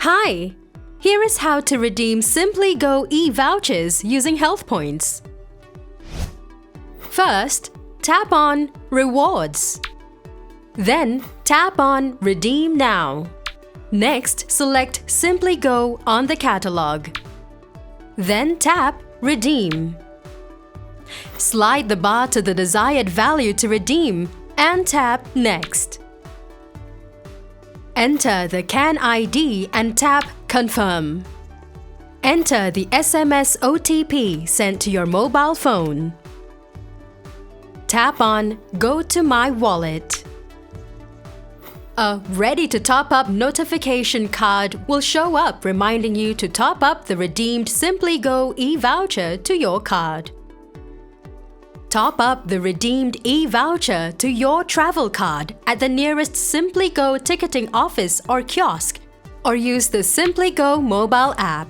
Hi! Here is how to redeem SimplyGo eVouchers using Healthpoints. First, tap on Rewards. Then, tap on Redeem Now. Next, select SimplyGo on the catalog. Then tap Redeem. Slide the bar to the desired value to redeem and tap Next. Enter the CAN ID and tap Confirm. Enter the SMS OTP sent to your mobile phone. Tap on Go to My Wallet. A Ready to Top Up notification card will show up reminding you to top up the redeemed SimplyGo eVoucher to your card. Top up the redeemed eVoucher to your travel card at the nearest SimplyGo ticketing office or kiosk, or use the SimplyGo mobile app.